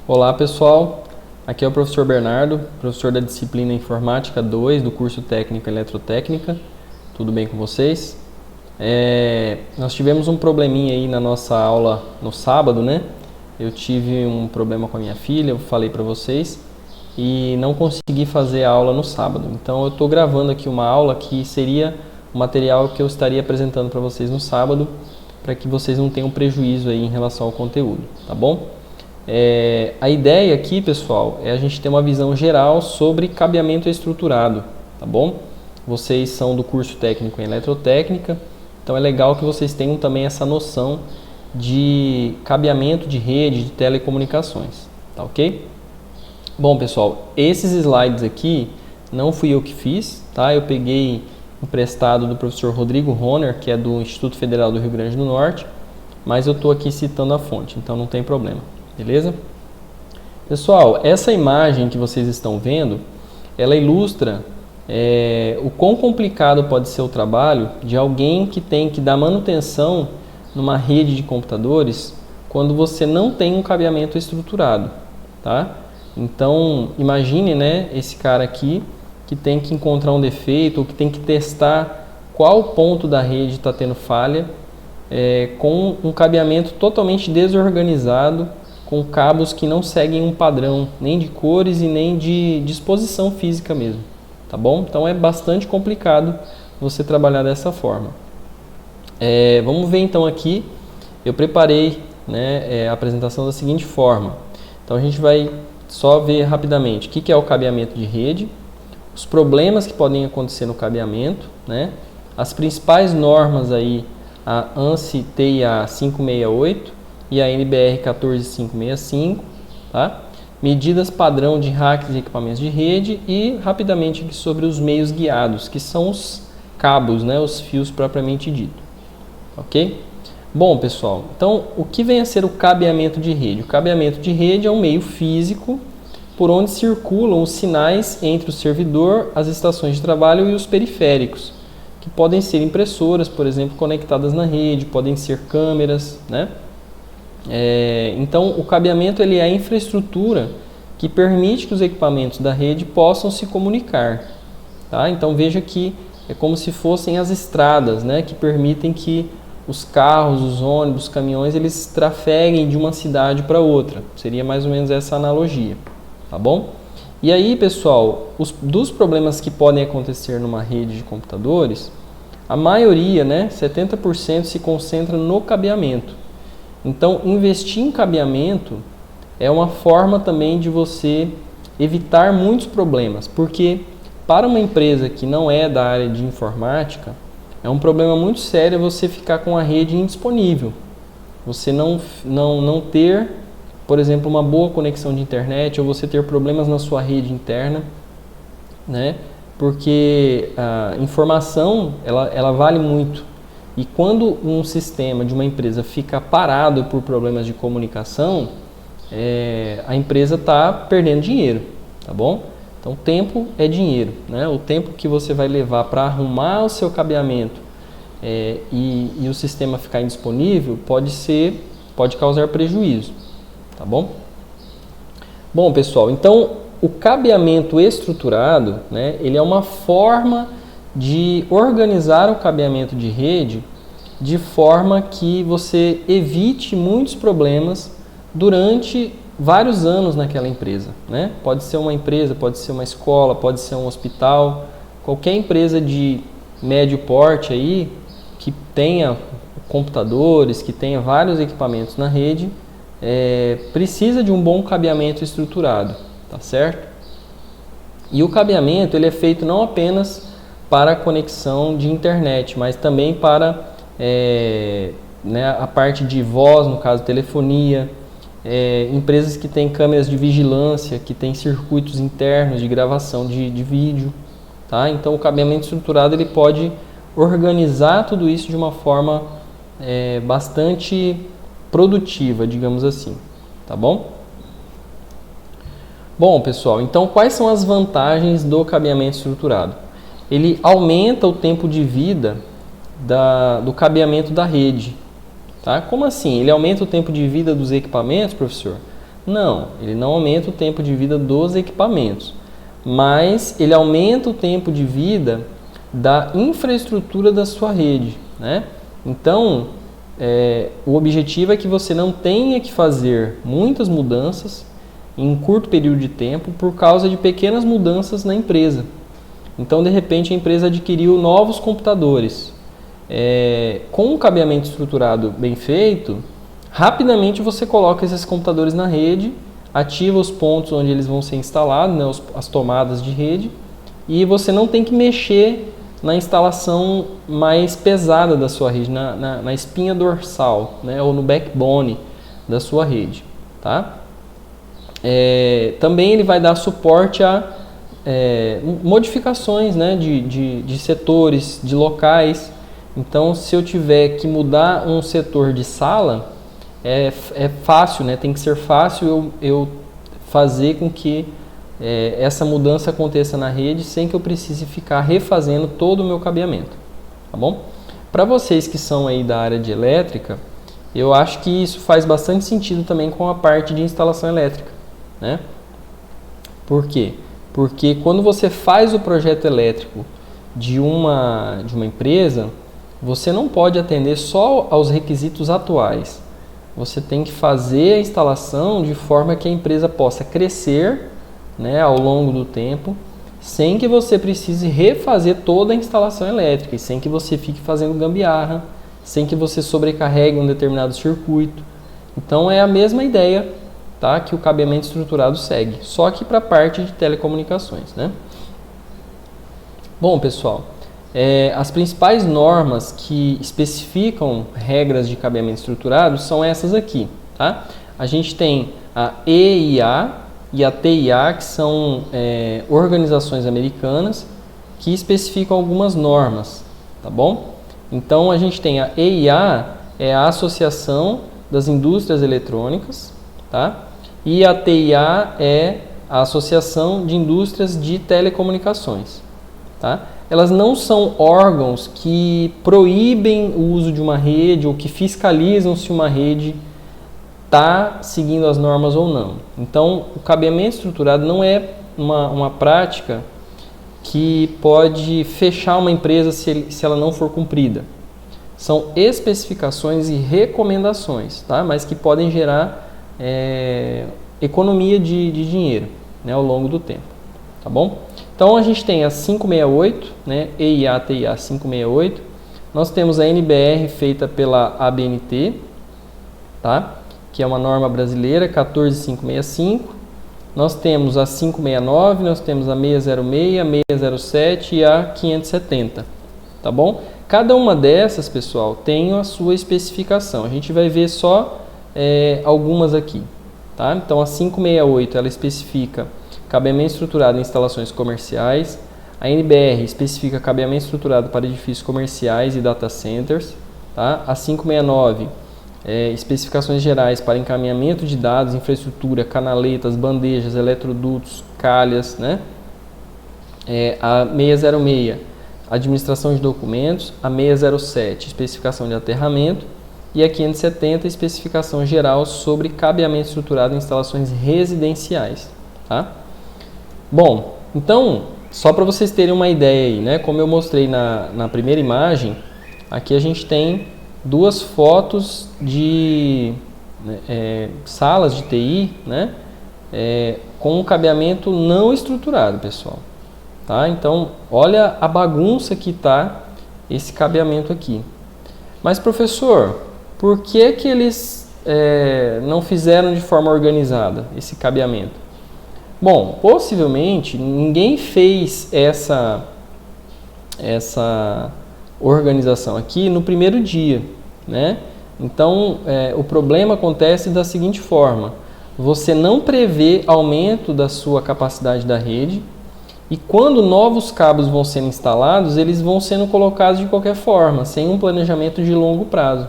Olá pessoal, aqui é o professor Bernardo, professor da disciplina Informática 2 do curso Técnico Eletrotécnica. Tudo bem com vocês? Nós tivemos um probleminha aí na nossa aula no sábado, né? Eu tive um problema com a minha filha, eu falei para vocês, e não consegui fazer a aula no sábado. Então eu estou gravando aqui uma aula que seria o material que eu estaria apresentando para vocês no sábado, para que vocês não tenham prejuízo aí em relação ao conteúdo, tá bom? A ideia aqui, pessoal, é a gente ter uma visão geral sobre cabeamento estruturado, tá bom? Vocês são do curso técnico em eletrotécnica, então é legal que vocês tenham também essa noção de cabeamento de rede, de telecomunicações, tá ok? Bom, pessoal, esses slides aqui não fui eu que fiz, tá? Eu peguei emprestado do professor Rodrigo Roner, que é do Instituto Federal do Rio Grande do Norte, mas eu estou aqui citando a fonte, então não tem problema. Beleza? Pessoal, essa imagem que vocês estão vendo, ela ilustra o quão complicado pode ser o trabalho de alguém que tem que dar manutenção numa rede de computadores quando você não tem um cabeamento estruturado, tá? Então, imagine, né, esse cara aqui que tem que encontrar um defeito ou que tem que testar qual ponto da rede está tendo falha com um cabeamento totalmente desorganizado, com cabos que não seguem um padrão, nem de cores e nem de disposição física mesmo, tá bom? Então é bastante complicado você trabalhar dessa forma. Vamos ver então aqui, eu preparei, né, a apresentação da seguinte forma. Então a gente vai só ver rapidamente o que é o cabeamento de rede, os problemas que podem acontecer no cabeamento, né, as principais normas aí, a ANSI TIA 568, e a NBR 14565, tá? Medidas padrão de hacks e equipamentos de rede e rapidamente aqui sobre os meios guiados, que são os cabos, né? Os fios propriamente dito, ok? Bom, pessoal, então o que vem a ser o cabeamento de rede? O cabeamento de rede é um meio físico por onde circulam os sinais entre o servidor, as estações de trabalho e os periféricos, que podem ser impressoras, por exemplo, conectadas na rede, podem ser câmeras, né? Então, o cabeamento ele é a infraestrutura que permite que os equipamentos da rede possam se comunicar. Tá? Então, veja que é como se fossem as estradas, né, que permitem que os carros, os ônibus, os caminhões, eles trafeguem de uma cidade para outra. Seria mais ou menos essa analogia. Tá bom? E aí, pessoal, dos problemas que podem acontecer numa rede de computadores, a maioria, né, 70% se concentra no cabeamento. Então, investir em cabeamento é uma forma também de você evitar muitos problemas, porque para uma empresa que não é da área de informática, é um problema muito sério você ficar com a rede indisponível. Você não ter, por exemplo, uma boa conexão de internet, ou você ter problemas na sua rede interna, né? Porque a informação ela vale muito. E quando um sistema de uma empresa fica parado por problemas de comunicação, a empresa está perdendo dinheiro, tá bom? Então, tempo é dinheiro, né? O tempo que você vai levar para arrumar o seu cabeamento e o sistema ficar indisponível pode causar prejuízo, tá bom? Bom, pessoal, então o cabeamento estruturado, né, ele é uma forma de organizar o cabeamento de rede de forma que você evite muitos problemas durante vários anos naquela empresa, né? Pode ser uma empresa, pode ser uma escola, pode ser um hospital, qualquer empresa de médio porte aí que tenha computadores, que tenha vários equipamentos na rede, precisa de um bom cabeamento estruturado, tá certo? E o cabeamento ele é feito não apenas para a conexão de internet, mas também para né, a parte de voz, no caso telefonia, empresas que têm câmeras de vigilância, que têm circuitos internos de gravação de vídeo, tá? Então o cabeamento estruturado ele pode organizar tudo isso de uma forma bastante produtiva, digamos assim, tá bom? Bom, pessoal, então quais são as vantagens do cabeamento estruturado? Ele aumenta o tempo de vida do cabeamento da rede. Tá? Como assim? Ele aumenta o tempo de vida dos equipamentos, professor? Não, ele não aumenta o tempo de vida dos equipamentos, mas ele aumenta o tempo de vida da infraestrutura da sua rede, né? Então, o objetivo é que você não tenha que fazer muitas mudanças em um curto período de tempo por causa de pequenas mudanças na empresa. Então, de repente, a empresa adquiriu novos computadores. Com um cabeamento estruturado bem feito, rapidamente você coloca esses computadores na rede, ativa os pontos onde eles vão ser instalados, né, as tomadas de rede, e você não tem que mexer na instalação mais pesada da sua rede, na espinha dorsal, né, ou no backbone da sua rede. Tá? Também ele vai dar suporte a modificações, né, de setores, de locais. Então, se eu tiver que mudar um setor de sala, é fácil, né? Tem que ser fácil eu fazer com que essa mudança aconteça na rede sem que eu precise ficar refazendo todo o meu cabeamento, tá bom? Para vocês que são aí da área de elétrica, eu acho que isso faz bastante sentido também com a parte de instalação elétrica, né? Por quê? Porque quando você faz o projeto elétrico de uma empresa, você não pode atender só aos requisitos atuais. Você tem que fazer a instalação de forma que a empresa possa crescer, né, ao longo do tempo, sem que você precise refazer toda a instalação elétrica e sem que você fique fazendo gambiarra, sem que você sobrecarregue um determinado circuito. Então é a mesma ideia, tá, que o cabeamento estruturado segue, só que para a parte de telecomunicações, né? Bom, pessoal, as principais normas que especificam regras de cabeamento estruturado são essas aqui, tá? A gente tem a EIA e a TIA, que são organizações americanas que especificam algumas normas, tá bom? Então a gente tem a EIA, é a Associação das Indústrias Eletrônicas, tá? E a TIA é a Associação de Indústrias de Telecomunicações, tá? Elas não são órgãos que proíbem o uso de uma rede ou que fiscalizam se uma rede está seguindo as normas ou não. Então, o cabeamento estruturado não é uma prática que pode fechar uma empresa se ela não for cumprida. São especificações e recomendações, tá? Mas que podem gerar economia de dinheiro, né, ao longo do tempo. Tá bom? Então a gente tem a 568, né, EIA, TIA 568. Nós temos a NBR feita pela ABNT, tá? Que é uma norma brasileira, 14565. Nós temos a 569, nós temos a 606, a 607 e a 570, tá bom? Cada uma dessas, pessoal, tem a sua especificação. A gente vai ver só algumas aqui, tá? Então a 568 ela especifica cabeamento estruturado em instalações comerciais. A NBR especifica cabeamento estruturado para edifícios comerciais e data centers, tá? A 569 especificações gerais para encaminhamento de dados, infraestrutura, canaletas, bandejas, eletrodutos, calhas, né? A 606 administração de documentos. A 607 especificação de aterramento. E a 570 especificação geral sobre cabeamento estruturado em instalações residenciais, tá? Bom, então, só para vocês terem uma ideia aí, né? Como eu mostrei na primeira imagem, aqui a gente tem duas fotos de salas de TI, né? Com um cabeamento não estruturado, pessoal. Tá? Então, olha a bagunça que está esse cabeamento aqui. Mas, professor, por que eles não fizeram de forma organizada esse cabeamento? Bom, possivelmente ninguém fez essa organização aqui no primeiro dia, né? Então, o problema acontece da seguinte forma: você não prevê aumento da sua capacidade da rede e quando novos cabos vão sendo instalados, eles vão sendo colocados de qualquer forma, sem um planejamento de longo prazo.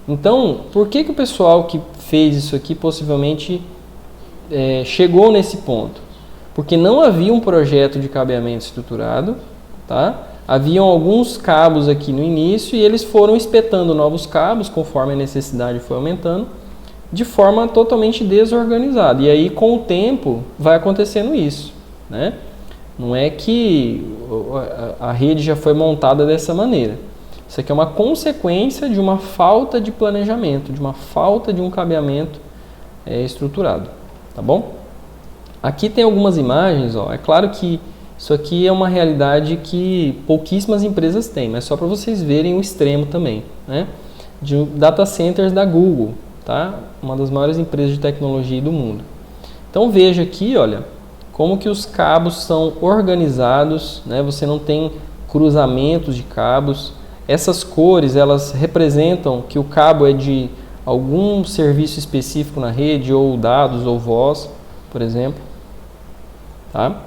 Então, por que o pessoal que fez isso aqui possivelmente chegou nesse ponto? Porque não havia um projeto de cabeamento estruturado, tá? Haviam alguns cabos aqui no início e eles foram espetando novos cabos conforme a necessidade foi aumentando, de forma totalmente desorganizada. E aí, com o tempo, vai acontecendo isso, né? Não é que a rede já foi montada dessa maneira. Isso aqui é uma consequência de uma falta de planejamento, de uma falta de um cabeamento estruturado, tá bom? Aqui tem algumas imagens, ó. É claro que isso aqui é uma realidade que pouquíssimas empresas têm, mas só para vocês verem o extremo também, né? De data centers da Google, tá? Uma das maiores empresas de tecnologia do mundo. Então veja aqui, olha, como que os cabos são organizados, né? Você não tem cruzamentos de cabos. Essas cores, elas representam que o cabo é de algum serviço específico na rede, ou dados, ou voz, por exemplo. Tá?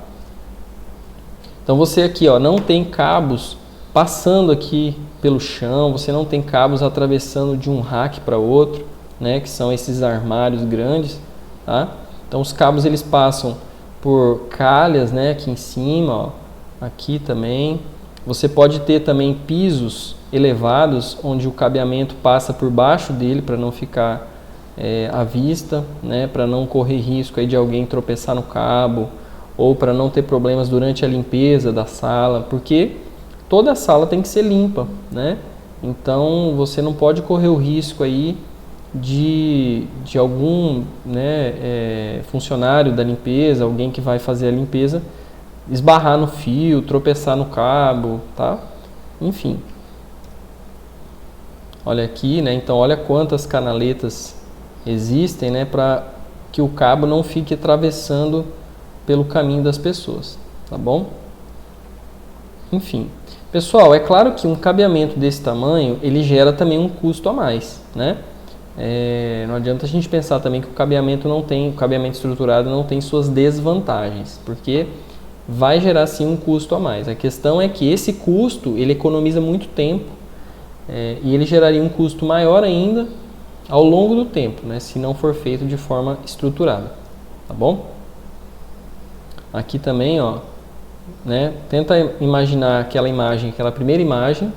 Então você aqui, ó, não tem cabos passando aqui pelo chão, você não tem cabos atravessando de um rack para outro, né, que são esses armários grandes, tá? Então os cabos eles passam por calhas, né, aqui em cima, ó, aqui também. Você pode ter também pisos elevados onde o cabeamento passa por baixo dele para não ficar à vista, né, para não correr risco aí de alguém tropeçar no cabo, ou para não ter problemas durante a limpeza da sala, porque toda a sala tem que ser limpa, né? Então você não pode correr o risco aí de algum, né, funcionário da limpeza, alguém que vai fazer a limpeza, esbarrar no fio, tropeçar no cabo, tá? Enfim. Olha aqui, né? Então olha quantas canaletas existem, né, para que o cabo não fique atravessando pelo caminho das pessoas, tá bom? Enfim, pessoal, é claro que um cabeamento desse tamanho, ele gera também um custo a mais, né? Não adianta a gente pensar também que o cabeamento estruturado não tem suas desvantagens, porque vai gerar sim um custo a mais. A questão é que esse custo, ele economiza muito tempo, e ele geraria um custo maior ainda ao longo do tempo, né, se não for feito de forma estruturada, tá bom? Aqui também, ó, né, tenta imaginar aquela primeira imagem,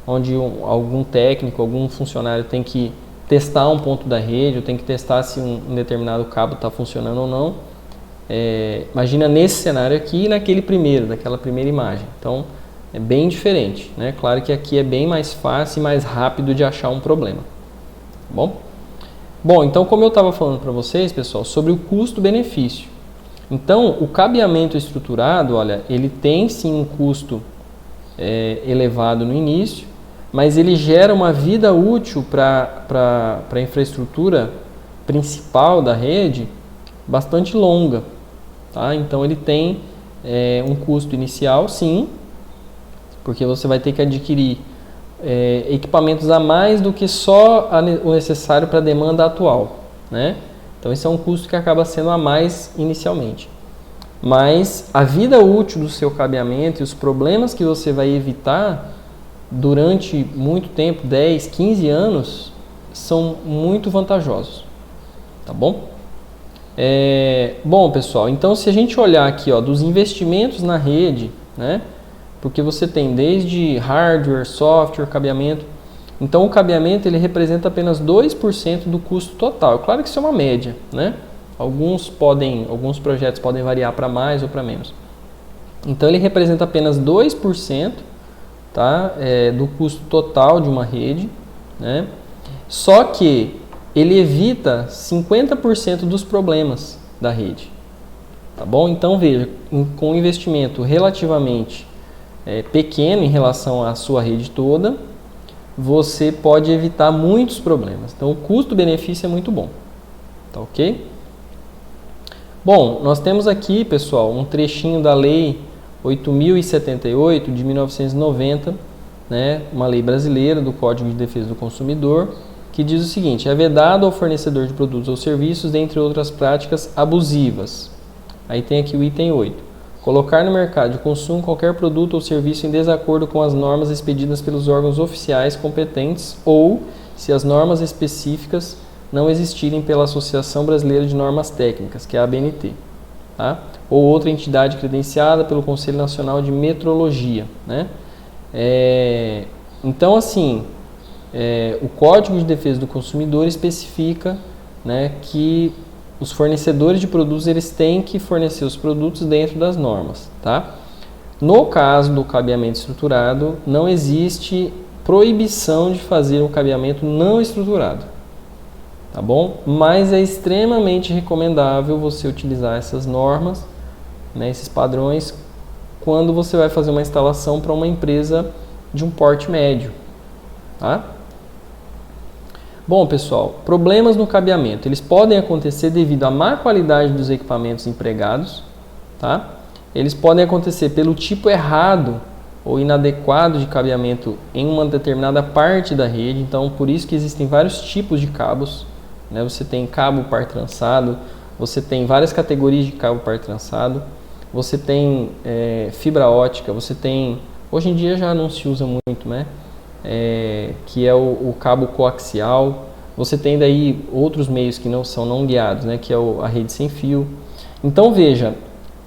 onde algum técnico, algum funcionário tem que testar um ponto da rede, ou tem que testar se um determinado cabo está funcionando ou não. Imagina nesse cenário aqui e daquela primeira imagem. Então, é bem diferente, né? Claro que aqui é bem mais fácil e mais rápido de achar um problema. Tá bom? Bom, então como eu estava falando para vocês, pessoal, sobre o custo-benefício. Então, o cabeamento estruturado, olha, ele tem sim um custo elevado no início, mas ele gera uma vida útil para a infraestrutura principal da rede bastante longa. Tá? Então, ele tem um custo inicial, sim, porque você vai ter que adquirir equipamentos a mais do que só o necessário para a demanda atual, né? Então, esse é um custo que acaba sendo a mais inicialmente. Mas a vida útil do seu cabeamento e os problemas que você vai evitar durante muito tempo, 10, 15 anos, são muito vantajosos. Tá bom? Bom, pessoal, então se a gente olhar aqui, ó, dos investimentos na rede, né? Porque você tem desde hardware, software, cabeamento. Então, o cabeamento ele representa apenas 2% do custo total. Claro que isso é uma média, né? Alguns projetos podem variar para mais ou para menos. Então, ele representa apenas 2%, tá? Do custo total de uma rede, né? Só que ele evita 50% dos problemas da rede. Tá bom? Então, veja, com um investimento relativamente pequeno em relação à sua rede toda, você pode evitar muitos problemas. Então, o custo-benefício é muito bom. Tá ok? Bom, nós temos aqui, pessoal, um trechinho da Lei 8.078 de 1990, né, uma lei brasileira do Código de Defesa do Consumidor, que diz o seguinte: é vedado ao fornecedor de produtos ou serviços, dentre outras práticas abusivas. Aí tem aqui o item 8. Colocar no mercado de consumo qualquer produto ou serviço em desacordo com as normas expedidas pelos órgãos oficiais competentes ou, se as normas específicas não existirem pela Associação Brasileira de Normas Técnicas, que é a ABNT, tá? Ou outra entidade credenciada pelo Conselho Nacional de Metrologia, né? Então, assim, o Código de Defesa do Consumidor especifica né, que os fornecedores de produtos eles têm que fornecer os produtos dentro das normas, tá? No caso do cabeamento estruturado, não existe proibição de fazer um cabeamento não estruturado, tá bom? Mas é extremamente recomendável você utilizar essas normas, né, esses padrões, quando você vai fazer uma instalação para uma empresa de um porte médio, tá? Bom, pessoal, problemas no cabeamento, eles podem acontecer devido à má qualidade dos equipamentos empregados, tá? Eles podem acontecer pelo tipo errado ou inadequado de cabeamento em uma determinada parte da rede, então por isso que existem vários tipos de cabos, né? Você tem cabo par trançado, você tem várias categorias de cabo par trançado, você tem fibra ótica, você tem, hoje em dia já não se usa muito, né? Que é o cabo coaxial. Você tem daí outros meios que não são não guiados, né? Que é a rede sem fio. Então veja,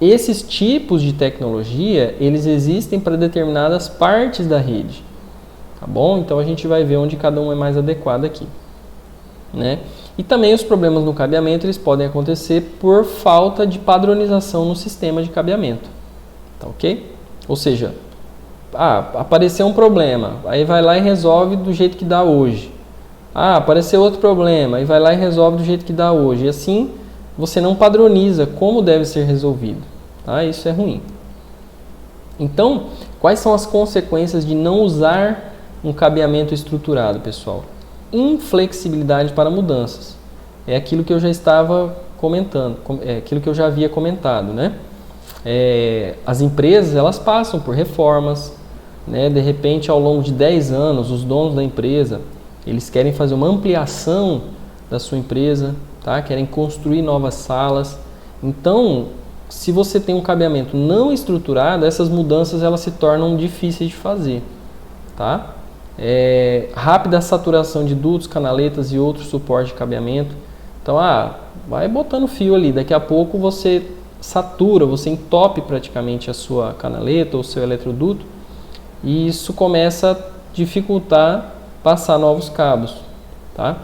esses tipos de tecnologia, eles existem para determinadas partes da rede, tá bom? Então a gente vai ver onde cada um é mais adequado aqui, né? E também os problemas no cabeamento, eles podem acontecer por falta de padronização no sistema de cabeamento, tá ok? Ou seja, apareceu um problema, aí vai lá e resolve do jeito que dá hoje. Apareceu outro problema, aí vai lá e resolve do jeito que dá hoje. E assim, você não padroniza como deve ser resolvido, tá? Isso é ruim. Então, quais são as consequências de não usar um cabeamento estruturado, pessoal? Inflexibilidade para mudanças. É aquilo que eu já estava comentando, aquilo que eu já havia comentado, né? As empresas, elas passam por reformas, né? De repente, ao longo de 10 anos, os donos da empresa, eles querem fazer uma ampliação da sua empresa, tá? Querem construir novas salas. Então, se você tem um cabeamento não estruturado, essas mudanças elas se tornam difíceis de fazer, tá? Rápida saturação de dutos, canaletas e outros suportes de cabeamento. Então, vai botando fio ali, daqui a pouco você satura, você entope praticamente a sua canaleta ou seu eletroduto, e isso começa a dificultar passar novos cabos, tá?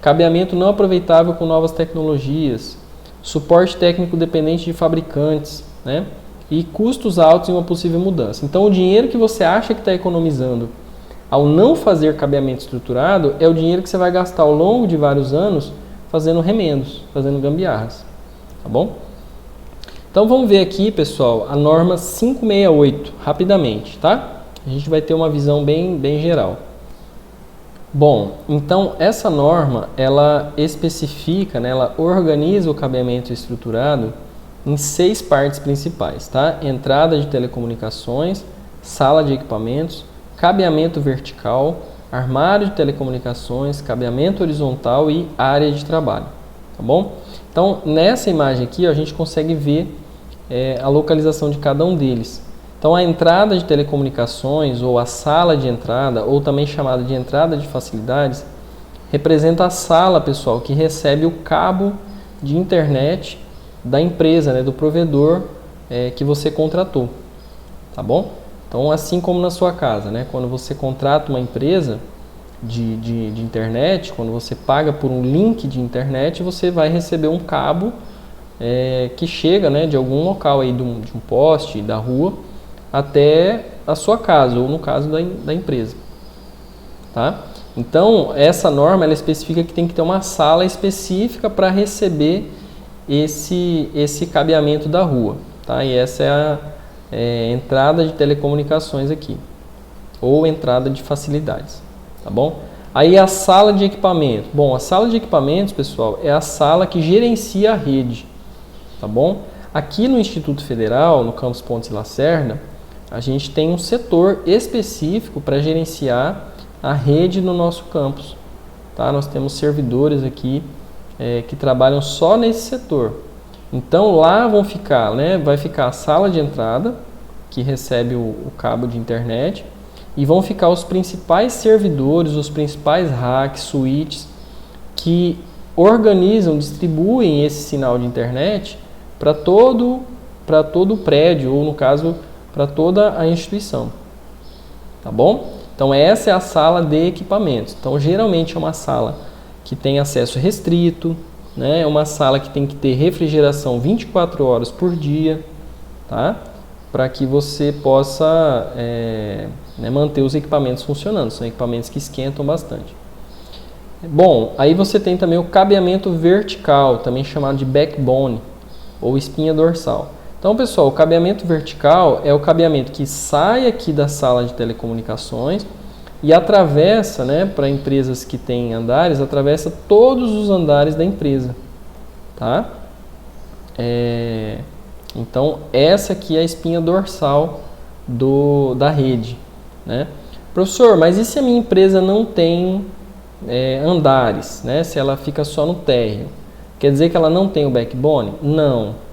Cabeamento não aproveitável com novas tecnologias, suporte técnico dependente de fabricantes, né? E custos altos em uma possível mudança. Então, o dinheiro que você acha que está economizando ao não fazer cabeamento estruturado é o dinheiro que você vai gastar ao longo de vários anos fazendo remendos, fazendo gambiarras, tá bom? Então vamos ver aqui, pessoal, a norma 568, rapidamente, tá? A gente vai ter uma visão bem geral. Bom, então essa norma, ela especifica, né, ela organiza o cabeamento estruturado em 6 partes principais, tá? Entrada de telecomunicações, sala de equipamentos, cabeamento vertical, armário de telecomunicações, cabeamento horizontal e área de trabalho, tá bom? Então, nessa imagem aqui, a gente consegue ver a localização de cada um deles. Então, a entrada de telecomunicações, ou a sala de entrada, ou também chamada de entrada de facilidades, representa a sala, pessoal, que recebe o cabo de internet da empresa, né, do provedor que você contratou, tá bom? Então, assim como na sua casa, né? Quando você contrata uma empresa de internet, quando você paga por um link de internet, você vai receber um cabo que chega, né, de algum local aí de um poste, da rua, até a sua casa, ou no caso da empresa, tá? Então, essa norma ela especifica que tem que ter uma sala específica para receber esse cabeamento da rua, tá? E essa é a entrada de telecomunicações aqui, ou entrada de facilidades, tá bom? Aí a sala de equipamento. Bom, a sala de equipamentos, pessoal, é a sala que gerencia a rede, tá bom? Aqui no Instituto Federal, no campus Pontes Lacerda, a gente tem um setor específico para gerenciar a rede no nosso campus, tá? Nós temos servidores aqui que trabalham só nesse setor. Então lá vão ficar, né? Vai ficar a sala de entrada, que recebe o cabo de internet, e vão ficar os principais servidores, os principais racks, switches, que organizam, distribuem esse sinal de internet para todo o prédio, ou no caso, para toda a instituição, tá bom? Então essa é a sala de equipamentos. Então geralmente é uma sala que tem acesso restrito, né? É uma sala que tem que ter refrigeração 24 horas por dia, tá? Para que você possa né, manter os equipamentos funcionando. São equipamentos que esquentam bastante. Bom, aí você tem também o cabeamento vertical, também chamado de backbone ou espinha dorsal. Então, pessoal, o cabeamento vertical é o cabeamento que sai aqui da sala de telecomunicações e atravessa, né, para empresas que têm andares, atravessa todos os andares da empresa, tá? Então, essa aqui é a espinha dorsal da rede, né? Professor, mas e se a minha empresa não tem andares, né? Se ela fica só no térreo, quer dizer que ela não tem o backbone? Não.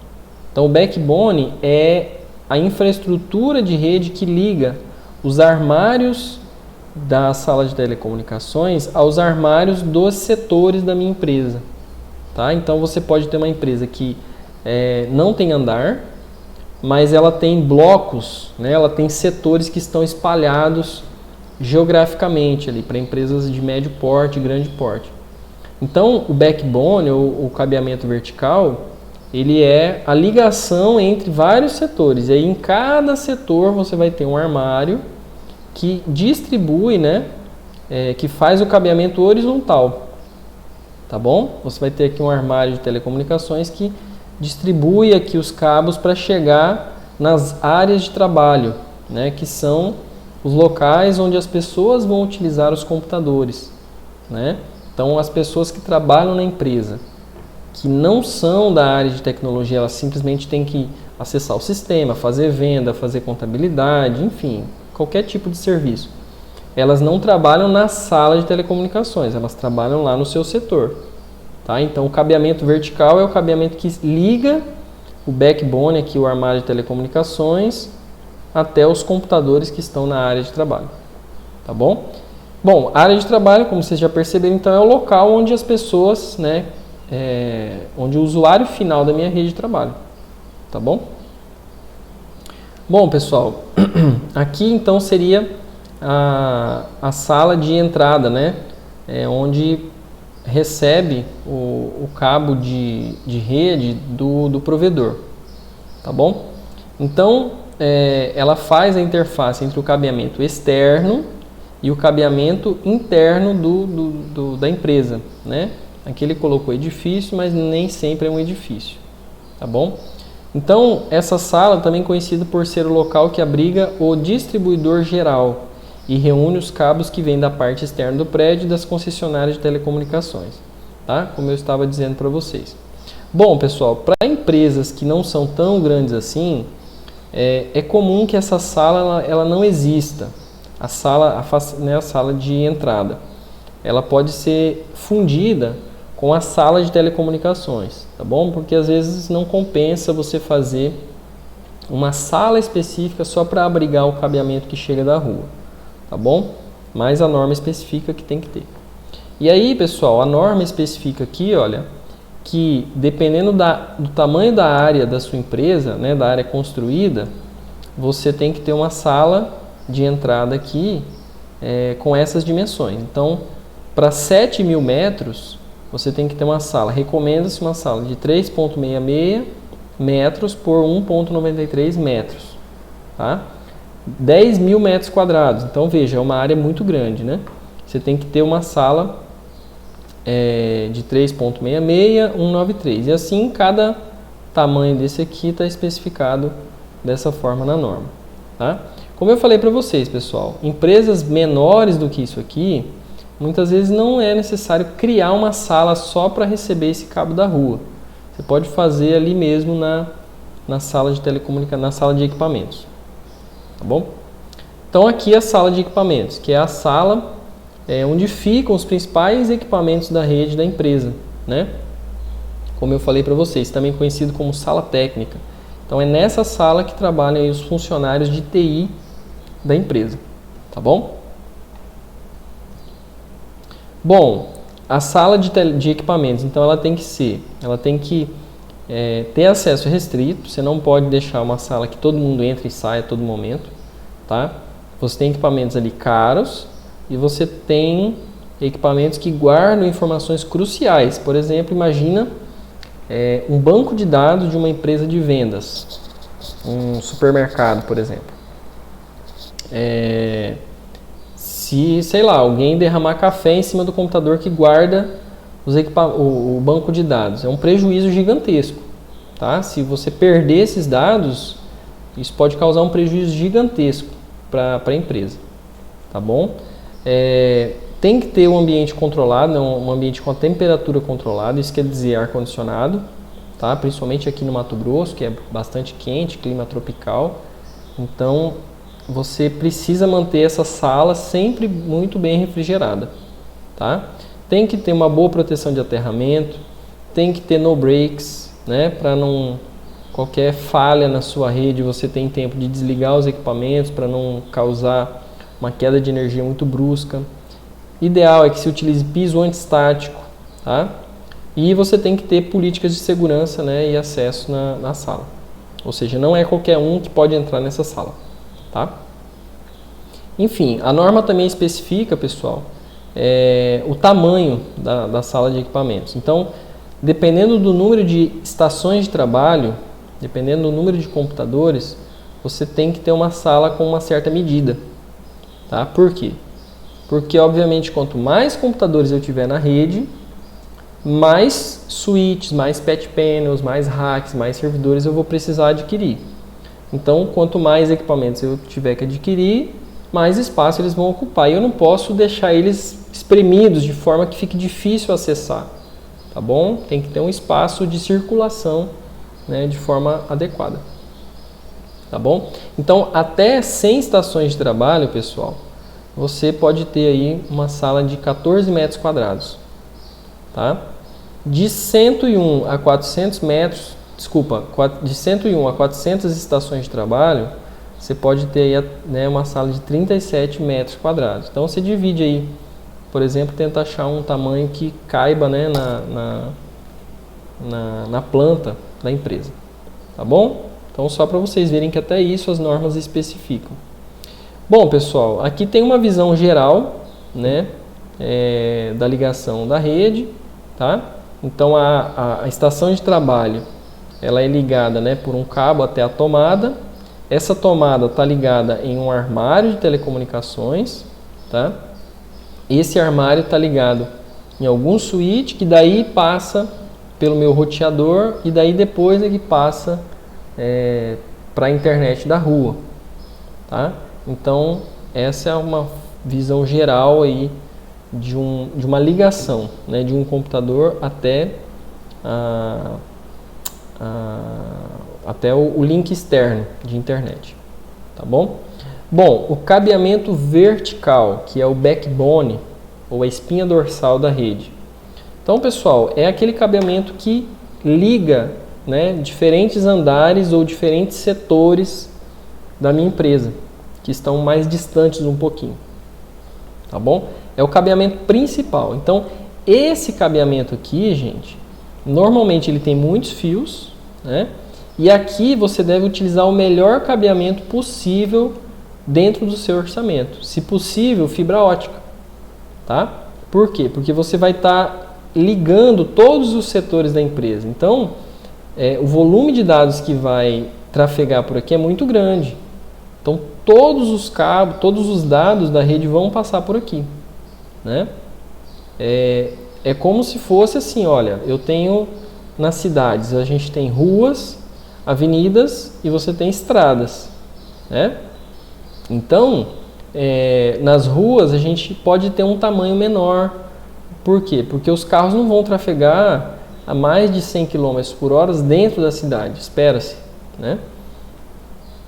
Então, o backbone é a infraestrutura de rede que liga os armários da sala de telecomunicações aos armários dos setores da minha empresa, tá? Então, você pode ter uma empresa que não tem andar, mas ela tem blocos, né? Ela tem setores que estão espalhados geograficamente ali para empresas de médio porte e grande porte. Então, o backbone, ou o cabeamento vertical, ele é a ligação entre vários setores. E aí, em cada setor, você vai ter um armário que distribui, né? Que faz o cabeamento horizontal. Tá bom? Você vai ter aqui um armário de telecomunicações que distribui aqui os cabos para chegar nas áreas de trabalho, né? Que são os locais onde as pessoas vão utilizar os computadores, né? Então, as pessoas que trabalham na empresa, que não são da área de tecnologia, elas simplesmente têm que acessar o sistema, fazer venda, fazer contabilidade, enfim, qualquer tipo de serviço. Elas não trabalham na sala de telecomunicações, elas trabalham lá no seu setor, tá? Então, o cabeamento vertical é o cabeamento que liga o backbone, aqui o armário de telecomunicações, até os computadores que estão na área de trabalho, tá bom? Bom, a área de trabalho, como vocês já perceberam, então é o local onde as pessoas, né, onde o usuário final da minha rede de trabalho, tá bom? Bom, pessoal, aqui então seria a sala de entrada, né, onde recebe o cabo de rede do provedor, tá bom? Então, ela faz a interface entre o cabeamento externo e o cabeamento interno da empresa, né? Aqui ele colocou edifício, mas nem sempre é um edifício, tá bom? Então, essa sala também é conhecida por ser o local que abriga o distribuidor geral e reúne os cabos que vêm da parte externa do prédio e das concessionárias de telecomunicações, tá? Como eu estava dizendo para vocês. Bom, pessoal, para empresas que não são tão grandes assim, é comum que essa sala ela não exista. A sala de entrada, ela pode ser fundida com a sala de telecomunicações, tá bom? Porque às vezes não compensa você fazer uma sala específica só para abrigar o cabeamento que chega da rua, tá bom? Mas a norma especifica que tem que ter. E aí, pessoal, a norma especifica aqui, olha, que dependendo do tamanho da área da sua empresa, né, da área construída, você tem que ter uma sala de entrada aqui com essas dimensões. Então, para 7.000 metros, você tem que ter uma sala. Recomenda-se uma sala de 3,66 metros por 1,93 metros. Tá? 10.000 metros quadrados. Então, veja, é uma área muito grande, né? Você tem que ter uma sala de 3,66, 1,93. E assim, cada tamanho desse aqui está especificado dessa forma na norma. Tá? Como eu falei para vocês, pessoal, empresas menores do que isso aqui, muitas vezes não é necessário criar uma sala só para receber esse cabo da rua. Você pode fazer ali mesmo na sala de telecomunicação, na sala de equipamentos. Tá bom? Então aqui é a sala de equipamentos, que é a sala onde ficam os principais equipamentos da rede da empresa, né? Como eu falei para vocês, também conhecido como sala técnica. Então é nessa sala que trabalham aí os funcionários de TI da empresa, tá bom? Bom, a sala de equipamentos, então ela tem que ter acesso restrito. Você não pode deixar uma sala que todo mundo entra e sai a todo momento, tá? Você tem equipamentos ali caros e você tem equipamentos que guardam informações cruciais. Por exemplo, imagina um banco de dados de uma empresa de vendas, um supermercado, por exemplo. Se, sei lá, alguém derramar café em cima do computador que guarda o banco de dados, é um prejuízo gigantesco, tá? Se você perder esses dados, isso pode causar um prejuízo gigantesco para a empresa, tá bom? Tem que ter um ambiente controlado, um ambiente com a temperatura controlada, isso quer dizer ar-condicionado, tá? Principalmente aqui no Mato Grosso, que é bastante quente, clima tropical. Então, você precisa manter essa sala sempre muito bem refrigerada, tá? Tem que ter uma boa proteção de aterramento, tem que ter no breaks, né? Para não qualquer falha na sua rede, você tem tempo de desligar os equipamentos para não causar uma queda de energia muito brusca. Ideal é que se utilize piso antistático, tá? E você tem que ter políticas de segurança, né, e acesso na sala. Ou seja, não é qualquer um que pode entrar nessa sala, tá? Enfim, a norma também especifica, pessoal, o tamanho da sala de equipamentos. Então, dependendo do número de estações de trabalho, dependendo do número de computadores, você tem que ter uma sala com uma certa medida, tá? Por quê? Porque, obviamente, quanto mais computadores eu tiver na rede, mais switches, mais patch panels, mais racks, mais servidores eu vou precisar adquirir. Então, quanto mais equipamentos eu tiver que adquirir, mais espaço eles vão ocupar. E eu não posso deixar eles espremidos de forma que fique difícil acessar, tá bom? Tem que ter um espaço de circulação, né, de forma adequada, tá bom? Então, até 100 estações de trabalho, pessoal, você pode ter aí uma sala de 14 metros quadrados, tá? De 101 a 400 metros, de 101 a 400 estações de trabalho, você pode ter aí, né, uma sala de 37 metros quadrados. Então, você divide aí, por exemplo, tenta achar um tamanho que caiba, né, na planta da empresa, tá bom? Então, só para vocês verem que até isso as normas especificam. Bom, pessoal, aqui tem uma visão geral, né, da ligação da rede, tá? Então, a estação de trabalho, ela é ligada, né, por um cabo até a tomada. Essa tomada está ligada em um armário de telecomunicações, tá? Esse armário está ligado em algum switch que daí passa pelo meu roteador e daí depois é que passa para a internet da rua, tá? Então, essa é uma visão geral aí de uma ligação, né, de um computador até o link externo de internet, tá bom? Bom, o cabeamento vertical, que é o backbone, ou a espinha dorsal da rede. Então, pessoal, é aquele cabeamento que liga, né, diferentes andares ou diferentes setores da minha empresa, que estão mais distantes um pouquinho, tá bom? É o cabeamento principal. Então, esse cabeamento aqui, gente, normalmente ele tem muitos fios, né? E aqui você deve utilizar o melhor cabeamento possível dentro do seu orçamento. Se possível, fibra ótica, tá? Por quê? Porque você vai estar ligando todos os setores da empresa. Então, o volume de dados que vai trafegar por aqui é muito grande. Então, todos os cabos, todos os dados da rede vão passar por aqui, né? É como se fosse assim, olha, eu tenho nas cidades, a gente tem ruas, avenidas e você tem estradas, né? Então, nas ruas a gente pode ter um tamanho menor. Por quê? Porque os carros não vão trafegar a mais de 100 km por hora dentro da cidade, espera-se, né?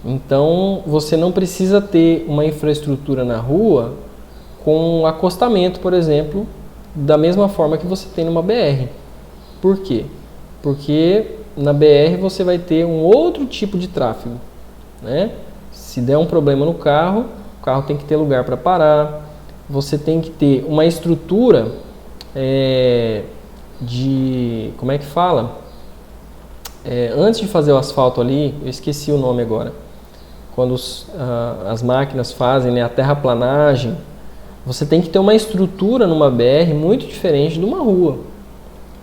Então, você não precisa ter uma infraestrutura na rua com acostamento, por exemplo, da mesma forma que você tem numa BR. Por quê? Porque na BR você vai ter um outro tipo de tráfego, né? Se der um problema no carro, o carro tem que ter lugar para parar, você tem que ter uma estrutura como é que fala? Antes de fazer o asfalto ali, eu esqueci o nome agora, quando as máquinas fazem, né, a terraplanagem, você tem que ter uma estrutura numa BR muito diferente de uma rua.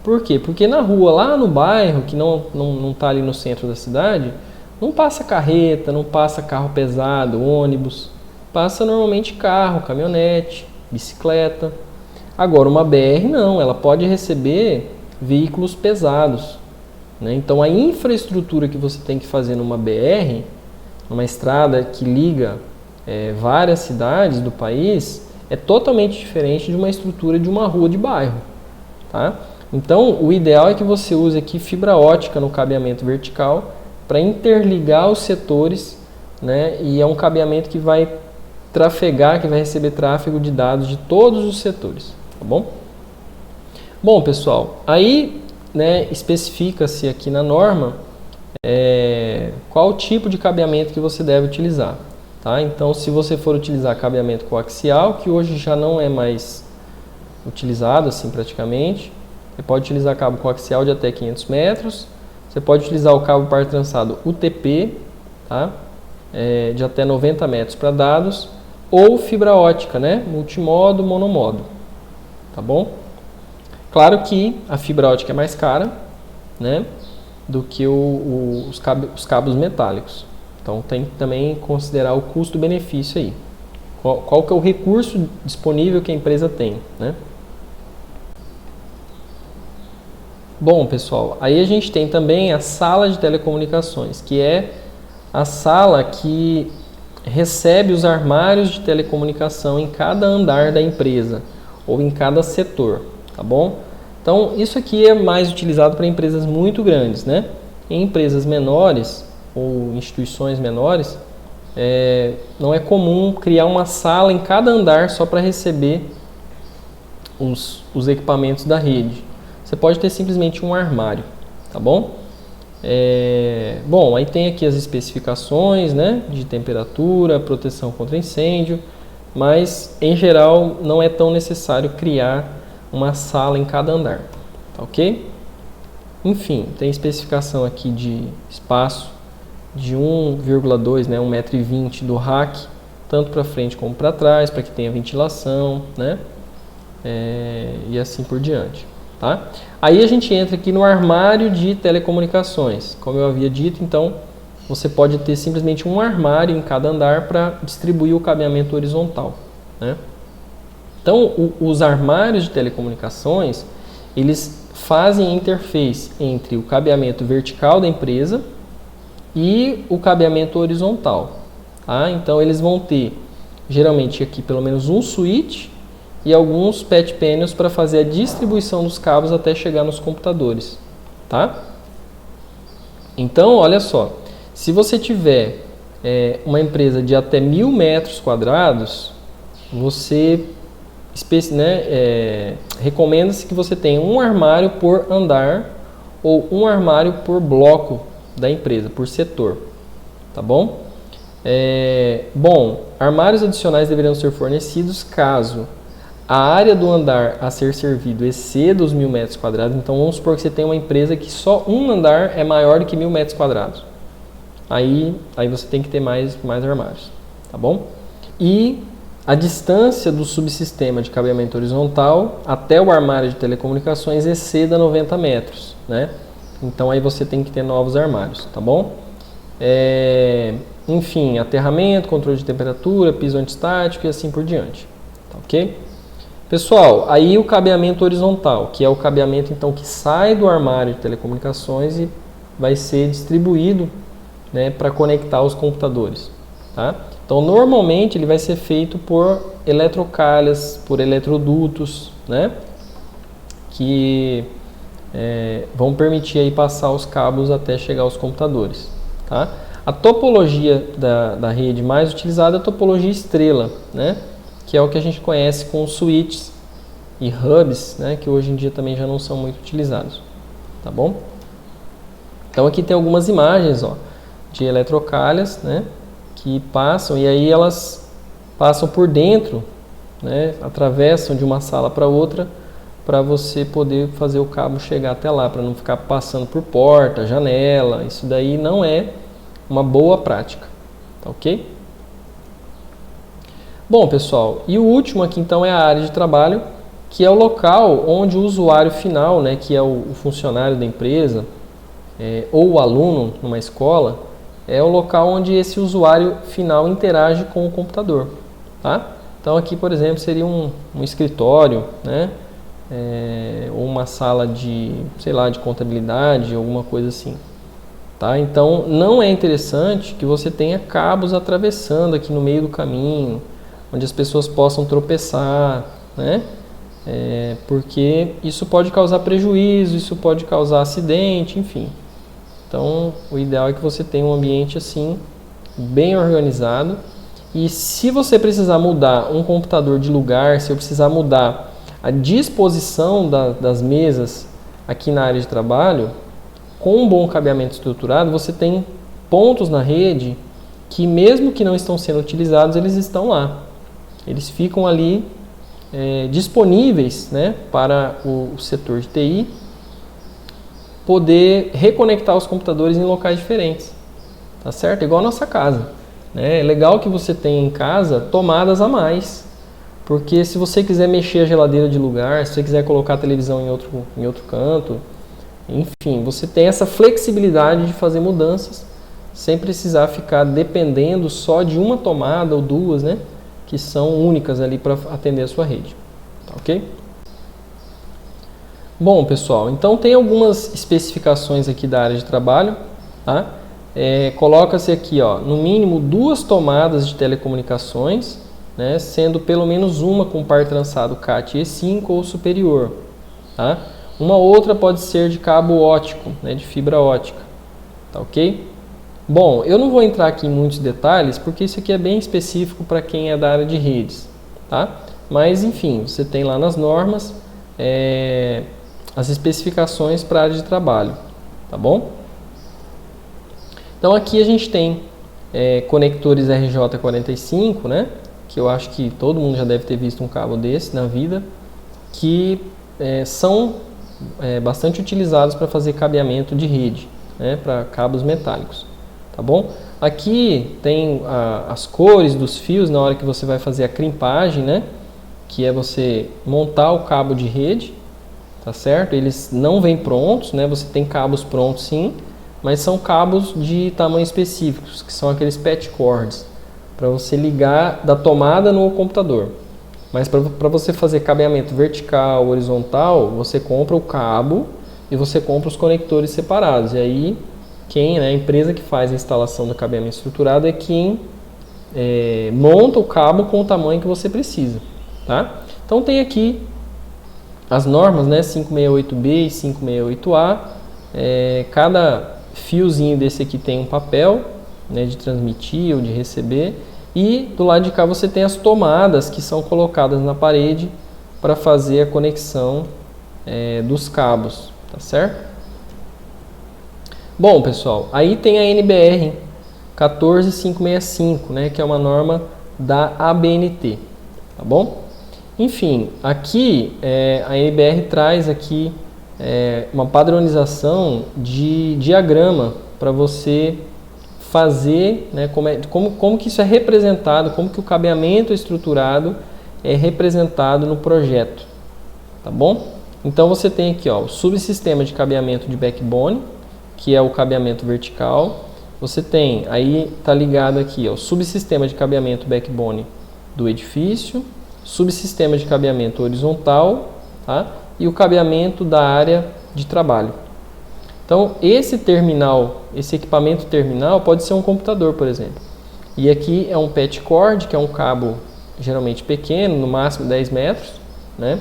Por quê? Porque na rua, lá no bairro, que não está ali no centro da cidade, não passa carreta, não passa carro pesado, ônibus. Passa normalmente carro, caminhonete, bicicleta. Agora, uma BR não, ela pode receber veículos pesados, né? Então, a infraestrutura que você tem que fazer numa BR, numa estrada que liga várias cidades do país, é totalmente diferente de uma estrutura de uma rua de bairro, tá? Então, o ideal é que você use aqui fibra ótica no cabeamento vertical para interligar os setores, né? E é um cabeamento que vai trafegar, que vai receber tráfego de dados de todos os setores, tá bom? Bom, pessoal, aí, né, especifica-se aqui na norma qual o tipo de cabeamento que você deve utilizar, tá? Então, se você for utilizar cabeamento coaxial, que hoje já não é mais utilizado assim praticamente, você pode utilizar cabo coaxial de até 500 metros, você pode utilizar o cabo par trançado UTP, tá? De até 90 metros para dados, ou fibra ótica, né? Multimodo, monomodo, tá bom? Claro que a fibra ótica é mais cara, né, do que os cabos metálicos. Então tem que também considerar o custo-benefício aí. Qual que é o recurso disponível que a empresa tem, né? Bom, pessoal, aí a gente tem também a sala de telecomunicações, que é a sala que recebe os armários de telecomunicação em cada andar da empresa ou em cada setor, tá bom? Então, isso aqui é mais utilizado para empresas muito grandes, né? Em empresas menores ou instituições menores, não é comum criar uma sala em cada andar só para receber os equipamentos da rede. Você pode ter simplesmente um armário, tá bom? Bom, aí tem aqui as especificações, né, de temperatura, proteção contra incêndio, mas em geral não é tão necessário criar uma sala em cada andar, tá ok? Enfim, tem especificação aqui de espaço de 1,2, né, 1,20 m do rack, tanto para frente como para trás, para que tenha ventilação, né, e assim por diante. Tá? Aí a gente entra aqui no armário de telecomunicações. Como eu havia dito, então você pode ter simplesmente um armário em cada andar para distribuir o cabeamento horizontal, né? Então, os armários de telecomunicações, eles fazem a interface entre o cabeamento vertical da empresa e o cabeamento horizontal. Tá? Então, eles vão ter, geralmente aqui, pelo menos um switch e alguns patch panels para fazer a distribuição dos cabos até chegar nos computadores, tá? Então, olha só, se você tiver uma empresa de até 1.000 metros quadrados, você recomenda-se que você tenha um armário por andar ou um armário por bloco da empresa, por setor, tá bom? Bom, armários adicionais deveriam ser fornecidos caso a área do andar a ser servido exceda os 1.000 metros quadrados. Então, vamos supor que você tem uma empresa que só um andar é maior do que 1.000 metros quadrados. Aí você tem que ter mais armários, tá bom? E a distância do subsistema de cabeamento horizontal até o armário de telecomunicações exceda 90 metros, né? Então, aí você tem que ter novos armários, tá bom? Enfim, aterramento, controle de temperatura, piso antistático e assim por diante, tá ok? Pessoal, aí o cabeamento horizontal, que é o cabeamento então que sai do armário de telecomunicações e vai ser distribuído, né, para conectar os computadores, tá? Então, normalmente ele vai ser feito por eletrocalhas, por eletrodutos, né, que vão permitir aí passar os cabos até chegar aos computadores, tá? A topologia da rede mais utilizada é a topologia estrela, né, que é o que a gente conhece com switches e hubs, né, que hoje em dia também já não são muito utilizados, tá bom? Então aqui tem algumas imagens, ó, de eletrocalhas, né, que passam e aí elas passam por dentro, né, atravessam de uma sala para outra para você poder fazer o cabo chegar até lá, para não ficar passando por porta, janela. Isso daí não é uma boa prática, tá ok? Bom, pessoal, e o último aqui então é a área de trabalho, que é o local onde o usuário final, né, que é o funcionário da empresa, ou o aluno numa escola, é o local onde esse usuário final interage com o computador, tá? Então aqui, por exemplo, seria um escritório, né? Ou uma sala de, sei lá, de contabilidade, alguma coisa assim, tá? Então não é interessante que você tenha cabos atravessando aqui no meio do caminho, onde as pessoas possam tropeçar, né? Porque isso pode causar prejuízo, isso pode causar acidente, enfim. Então, o ideal é que você tenha um ambiente assim, bem organizado. E se você precisar mudar um computador de lugar, se eu precisar mudar a disposição das mesas aqui na área de trabalho, com um bom cabeamento estruturado, você tem pontos na rede que, mesmo que não estão sendo utilizados, eles estão lá. Eles ficam ali disponíveis, né, para o setor de TI poder reconectar os computadores em locais diferentes, tá certo? Igual a nossa casa, né? É legal que você tenha em casa tomadas a mais, porque se você quiser mexer a geladeira de lugar, se você quiser colocar a televisão em outro canto, enfim, você tem essa flexibilidade de fazer mudanças sem precisar ficar dependendo só de uma tomada ou duas, né, que são únicas ali para atender a sua rede, tá, ok? Bom, pessoal, então tem algumas especificações aqui da área de trabalho, tá? Coloca-se aqui, ó, no mínimo 2 tomadas de telecomunicações, né, sendo pelo menos uma com par trançado CAT E5 ou superior, tá? Uma outra pode ser de cabo óptico, né, de fibra ótica, tá, ok? Bom, eu não vou entrar aqui em muitos detalhes, porque isso aqui é bem específico para quem é da área de redes, tá? Mas, enfim, você tem lá nas normas as especificações para a área de trabalho, tá bom? Então aqui a gente tem conectores RJ45, né? Que eu acho que todo mundo já deve ter visto um cabo desse na vida, que são bastante utilizados para fazer cabeamento de rede, né? Para cabos metálicos, tá bom? Aqui tem as cores dos fios na hora que você vai fazer a crimpagem, né? Que é você montar o cabo de rede, tá certo? Eles não vêm prontos, né? Você tem cabos prontos sim, mas são cabos de tamanho específicos, que são aqueles patch cords, para você ligar da tomada no computador. Mas para você fazer cabeamento vertical, horizontal, você compra o cabo e você compra os conectores separados. E aí, a empresa que faz a instalação do cabeamento estruturado é quem monta o cabo com o tamanho que você precisa, tá? Então tem aqui as normas, né, 568B e 568A. Cada fiozinho desse aqui tem um papel, né, de transmitir ou de receber. E do lado de cá você tem as tomadas que são colocadas na parede para fazer a conexão dos cabos, tá certo? Bom, pessoal, aí tem a NBR 14565, né, que é uma norma da ABNT, tá bom? Enfim, aqui a NBR traz aqui uma padronização de diagrama para você fazer, né, como que isso é representado, como que o cabeamento estruturado é representado no projeto, tá bom? Então você tem aqui, ó, o subsistema de cabeamento de backbone, que é o cabeamento vertical. Você tem, aí tá ligado aqui, ó, o subsistema de cabeamento backbone do edifício, subsistema de cabeamento horizontal, tá? E o cabeamento da área de trabalho. Então, esse equipamento terminal pode ser um computador, por exemplo. E aqui é um patch cord, que é um cabo geralmente pequeno, no máximo 10 metros, né?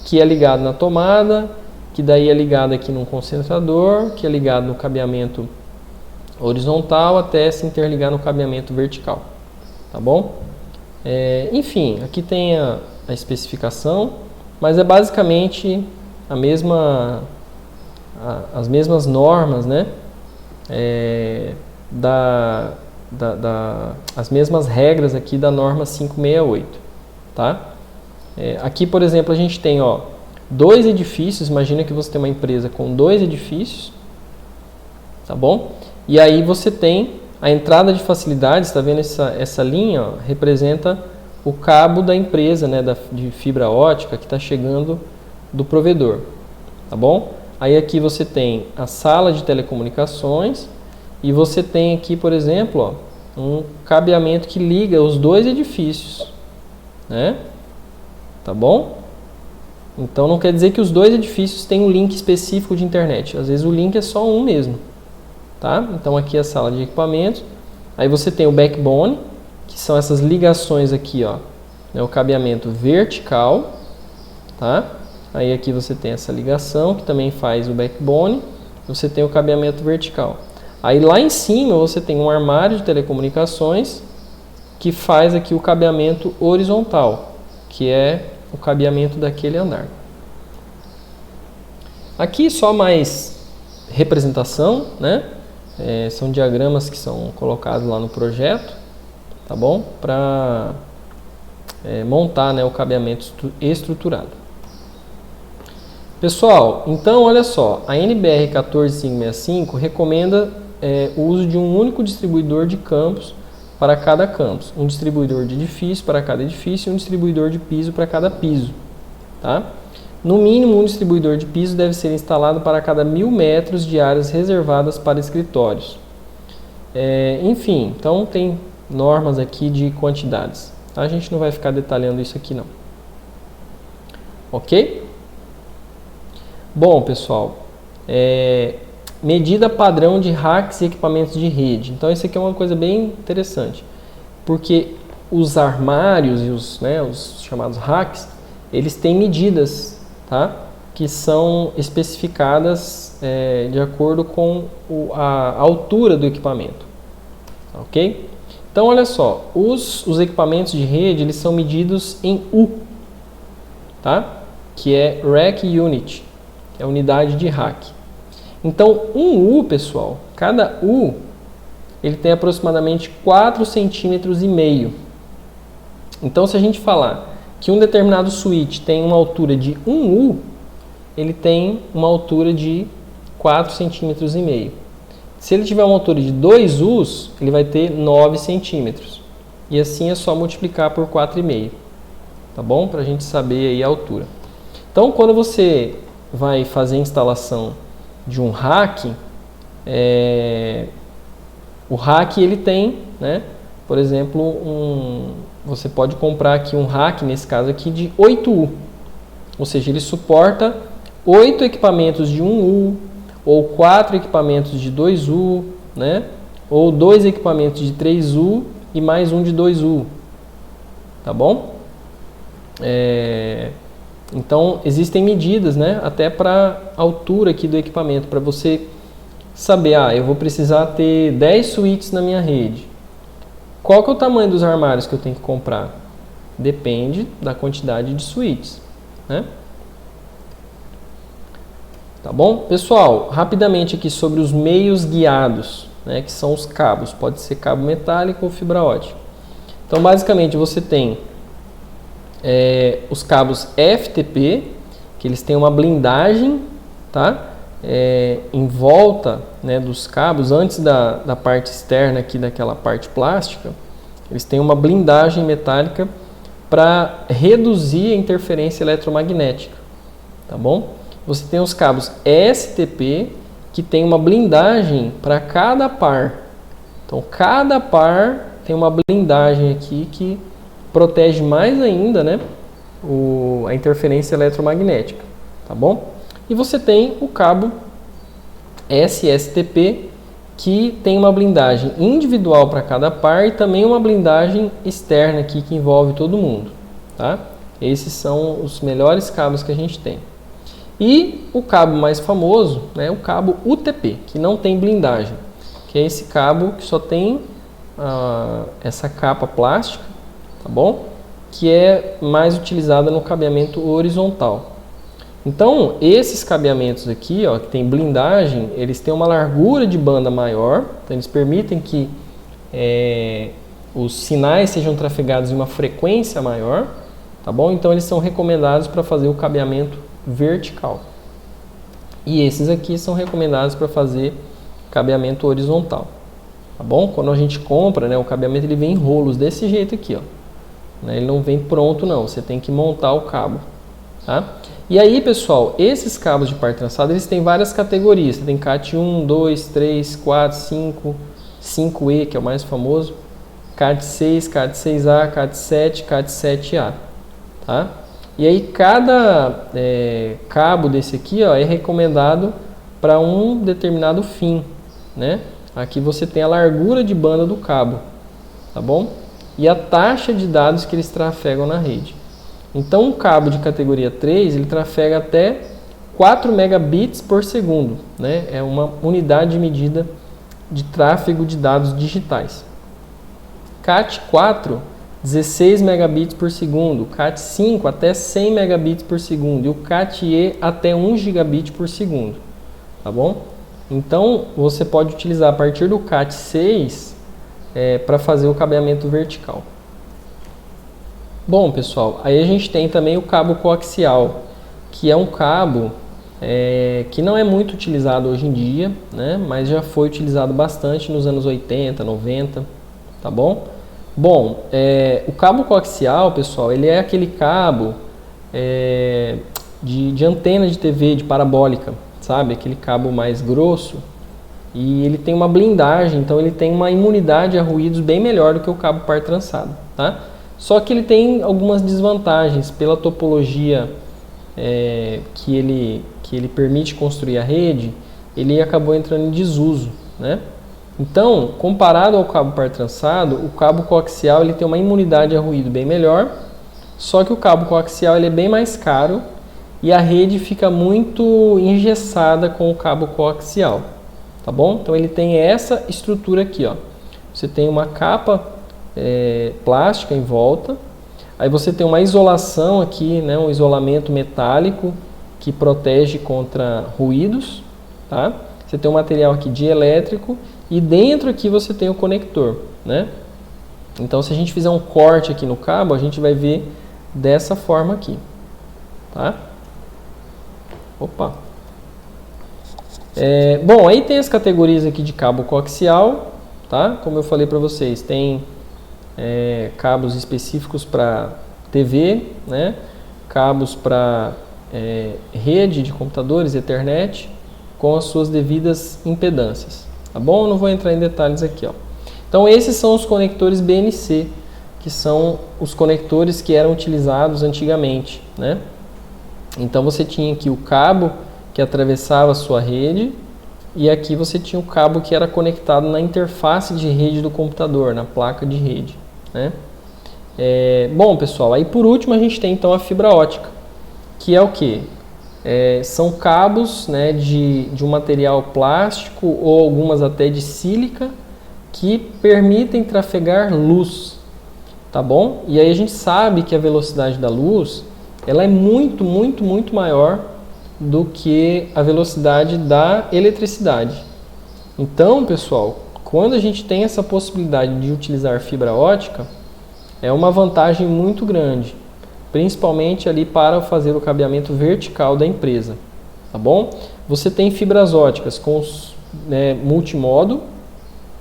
Que é ligado na tomada, que daí é ligado aqui num concentrador, que é ligado no cabeamento horizontal até se interligar no cabeamento vertical, tá bom? Enfim, aqui tem a especificação, mas é basicamente as mesmas normas, né? As mesmas regras aqui da norma 568, tá? Aqui, por exemplo, a gente tem, ó, 2 edifícios. Imagina que você tem uma empresa com 2 edifícios, tá bom? E aí você tem a entrada de facilidades, tá vendo essa linha, ó, representa o cabo da empresa, né, de fibra ótica que está chegando do provedor, tá bom? Aí aqui você tem a sala de telecomunicações e você tem aqui, por exemplo, ó, um cabeamento que liga os dois edifícios, né? Tá bom? Então não quer dizer que os dois edifícios têm um link específico de internet. Às vezes o link é só um mesmo, tá? Então aqui é a sala de equipamentos. Aí você tem o backbone, que são essas ligações aqui, ó, né, o cabeamento vertical, tá? Aí aqui você tem essa ligação que também faz o backbone. Você tem o cabeamento vertical. Aí lá em cima você tem um armário de telecomunicações que faz aqui o cabeamento horizontal, que é o cabeamento daquele andar. Aqui só mais representação, né? São diagramas que são colocados lá no projeto, tá bom? Para montar, né, o cabeamento estruturado. Pessoal, então olha só, a NBR 14565 recomenda o uso de um único distribuidor de campos para cada campus, um distribuidor de edifício para cada edifício e um distribuidor de piso para cada piso, tá? No mínimo, um distribuidor de piso deve ser instalado para cada 1000 metros de áreas reservadas para escritórios. Enfim, então tem normas aqui de quantidades. A gente não vai ficar detalhando isso aqui não. Ok? Bom, pessoal, medida padrão de racks e equipamentos de rede. Então isso aqui é uma coisa bem interessante, porque os armários e os chamados racks, eles têm medidas, tá? Que são especificadas de acordo com a altura do equipamento, ok? Então olha só, os equipamentos de rede, eles são medidos em U, tá? Que é Rack Unit, que é a unidade de rack. Então um U, pessoal, cada U ele tem aproximadamente 4,5 centímetros. Então se a gente falar que um determinado switch tem uma altura de 1 U, ele tem uma altura de 4,5 centímetros. Se ele tiver uma altura de 2 U's, ele vai ter 9 centímetros. E assim é só multiplicar por 4,5, tá bom? Para a gente saber aí a altura. Então, quando você vai fazer a instalação de um rack, o rack ele tem, né, por exemplo, você pode comprar aqui um rack, nesse caso aqui, de 8U. Ou seja, ele suporta 8 equipamentos de 1U, ou 4 equipamentos de 2U, né? Ou 2 equipamentos de 3U e mais um de 2U. Tá bom? Então, existem medidas, né? Até para a altura aqui do equipamento, para você saber, eu vou precisar ter 10 suítes na minha rede. Qual que é o tamanho dos armários que eu tenho que comprar? Depende da quantidade de suítes, né? Tá bom? Pessoal, rapidamente aqui sobre os meios guiados, né, que são os cabos. Pode ser cabo metálico ou fibra ótica. Então, basicamente, você tem os cabos FTP, que eles têm uma blindagem, tá? Em volta, né, dos cabos, antes da parte externa aqui daquela parte plástica, eles têm uma blindagem metálica para reduzir a interferência eletromagnética, tá bom? Você tem os cabos STP, que tem uma blindagem para cada par. Então, cada par tem uma blindagem aqui que protege mais ainda, né, a interferência eletromagnética, tá bom? E você tem o cabo SSTP, que tem uma blindagem individual para cada par e também uma blindagem externa aqui que envolve todo mundo, tá? Esses são os melhores cabos que a gente tem. E o cabo mais famoso, né, o cabo UTP, que não tem blindagem, que é esse cabo que só tem essa capa plástica, tá bom? Que é mais utilizada no cabeamento horizontal. Então, esses cabeamentos aqui, ó, que tem blindagem, eles têm uma largura de banda maior, então eles permitem que os sinais sejam trafegados em uma frequência maior, tá bom? Então, eles são recomendados para fazer o cabeamento vertical. E esses aqui são recomendados para fazer cabeamento horizontal, tá bom? Quando a gente compra, né, o cabeamento ele vem em rolos desse jeito aqui, ó. né? Ele não vem pronto não, você tem que montar o cabo, tá? E aí, pessoal, esses cabos de par trançado, eles têm várias categorias. Você tem CAT 1, 2, 3, 4, 5, 5E, que é o mais famoso, CAT 6, CAT 6A, CAT 7, CAT 7A, tá? E aí cada cabo desse aqui, ó, é recomendado para um determinado fim, né? Aqui você tem a largura de banda do cabo, tá bom? E a taxa de dados que eles trafegam na rede. Então, um cabo de categoria 3, ele trafega até 4 megabits por segundo, né? É uma unidade de medida de tráfego de dados digitais. CAT 4, 16 megabits por segundo, CAT 5 até 100 megabits por segundo e o CAT E até 1 gigabit por segundo, tá bom? Então, você pode utilizar a partir do CAT 6 para fazer o cabeamento vertical. Bom, pessoal, aí a gente tem também o cabo coaxial, que é um cabo que não é muito utilizado hoje em dia, né? Mas já foi utilizado bastante nos anos 80, 90, tá bom? Bom, o cabo coaxial, pessoal, ele é aquele cabo de antena de TV, de parabólica, sabe? Aquele cabo mais grosso. E ele tem uma blindagem, então ele tem uma imunidade a ruídos bem melhor do que o cabo par trançado, tá? Só que ele tem algumas desvantagens pela topologia que ele permite construir a rede, ele acabou entrando em desuso, né? Então, comparado ao cabo par trançado, o cabo coaxial ele tem uma imunidade a ruído bem melhor, só que o cabo coaxial ele é bem mais caro e a rede fica muito engessada com o cabo coaxial, tá bom? Então ele tem essa estrutura aqui, ó. Você tem uma capa plástica em volta, aí você tem uma isolação aqui, né, um isolamento metálico que protege contra ruídos, tá? Você tem um material aqui dielétrico e dentro aqui você tem o conector, né? Então se a gente fizer um corte aqui no cabo, a gente vai ver dessa forma aqui, tá? Opa! Bom, aí tem as categorias aqui de cabo coaxial, tá? Como eu falei para vocês, tem cabos específicos para TV, né? Cabos para rede de computadores, Ethernet, com as suas devidas impedâncias, tá bom? Eu não vou entrar em detalhes aqui, ó. Então esses são os conectores BNC, que são os conectores que eram utilizados antigamente, né? Então você tinha aqui o cabo que atravessava a sua rede e aqui você tinha o cabo que era conectado na interface de rede do computador, na placa de rede, né? Bom, pessoal, aí por último a gente tem então a fibra ótica, que é o que? São cabos, né, de um material plástico ou algumas até de sílica que permitem trafegar luz, tá bom? E aí a gente sabe que a velocidade da luz ela é muito, muito, muito maior do que a velocidade da eletricidade. Então, pessoal, quando a gente tem essa possibilidade de utilizar fibra ótica, é uma vantagem muito grande, principalmente ali para fazer o cabeamento vertical da empresa, tá bom? Você tem fibras óticas com multimodo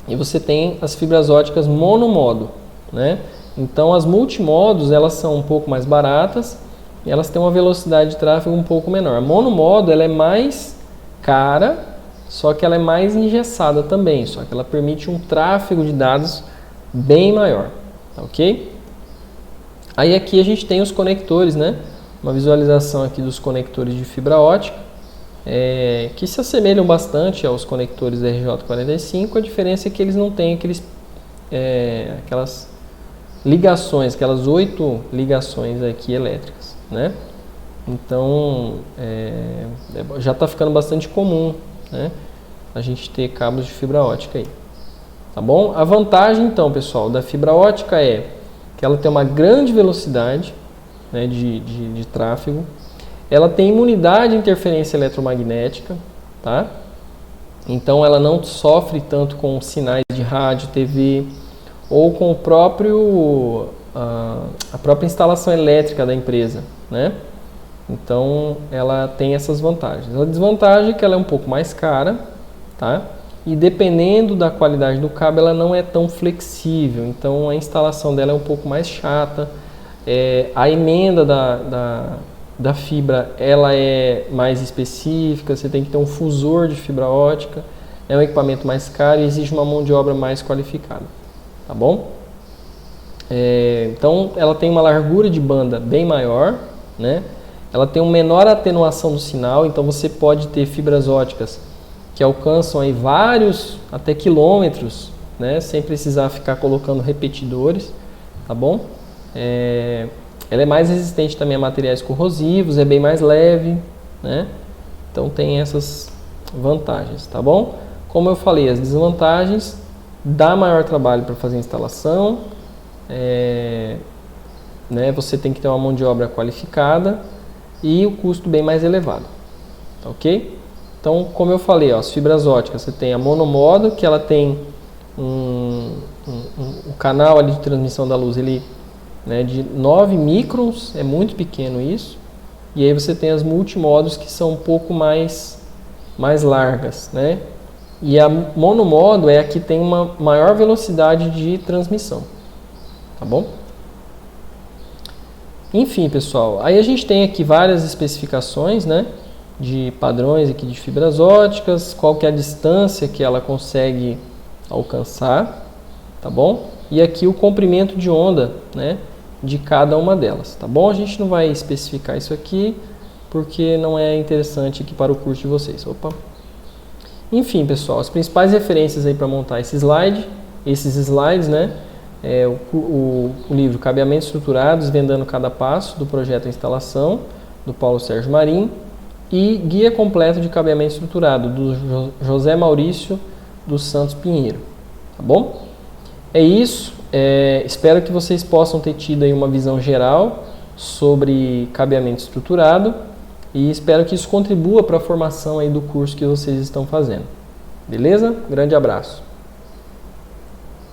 e você tem as fibras óticas monomodo, né? Então as multimodos elas são um pouco mais baratas e elas têm uma velocidade de tráfego um pouco menor. A monomodo ela é mais cara, só que ela é mais engessada também, só que ela permite um tráfego de dados bem maior, tá ok? Aí aqui a gente tem os conectores, né? Uma visualização aqui dos conectores de fibra ótica, que se assemelham bastante aos conectores RJ45, a diferença é que eles não têm aquelas ligações, aquelas 8 ligações aqui elétricas, né? Então já está ficando bastante comum, né, a gente ter cabos de fibra ótica aí, tá bom? A vantagem então, pessoal, da fibra ótica é que ela tem uma grande velocidade, né, de tráfego, ela tem imunidade à interferência eletromagnética, tá? Então ela não sofre tanto com sinais de rádio, TV ou com a própria instalação elétrica da empresa, né? Então ela tem essas vantagens. A desvantagem é que ela é um pouco mais cara, tá? E dependendo da qualidade do cabo, ela não é tão flexível. Então a instalação dela é um pouco mais chata. A emenda da fibra, ela é mais específica, você tem que ter um fusor de fibra ótica, é um equipamento mais caro e exige uma mão de obra mais qualificada, tá bom? Então, ela tem uma largura de banda bem maior, né? Ela tem uma menor atenuação do sinal, então você pode ter fibras óticas que alcançam aí vários, até quilômetros, né? Sem precisar ficar colocando repetidores, tá bom? Ela é mais resistente também a materiais corrosivos, é bem mais leve, né? Então tem essas vantagens, tá bom? Como eu falei, as desvantagens: dá maior trabalho para fazer a instalação, né? Você tem que ter uma mão de obra qualificada e o custo bem mais elevado, tá ok? Então, como eu falei, ó, as fibras óticas, você tem a monomodo, que ela tem um canal ali de transmissão da luz, ele, né, de 9 microns, é muito pequeno isso. E aí você tem as multimodos, que são um pouco mais largas, né? E a monomodo é a que tem uma maior velocidade de transmissão, tá bom? Enfim, pessoal, aí a gente tem aqui várias especificações, né, de padrões aqui de fibras óticas, qual que é a distância que ela consegue alcançar, tá bom? E aqui o comprimento de onda, né, de cada uma delas, tá bom? A gente não vai especificar isso aqui, porque não é interessante aqui para o curso de vocês. Opa! Enfim, pessoal, as principais referências aí para montar esses slides, né? O livro Cabeamentos Estruturados, Desvendando Cada Passo, do projeto Instalação, do Paulo Sérgio Marim, e Guia Completo de Cabeamento Estruturado, do José Maurício dos Santos Pinheiro, tá bom? É isso, espero que vocês possam ter tido aí uma visão geral sobre cabeamento estruturado e espero que isso contribua para a formação aí do curso que vocês estão fazendo. Beleza? Grande abraço!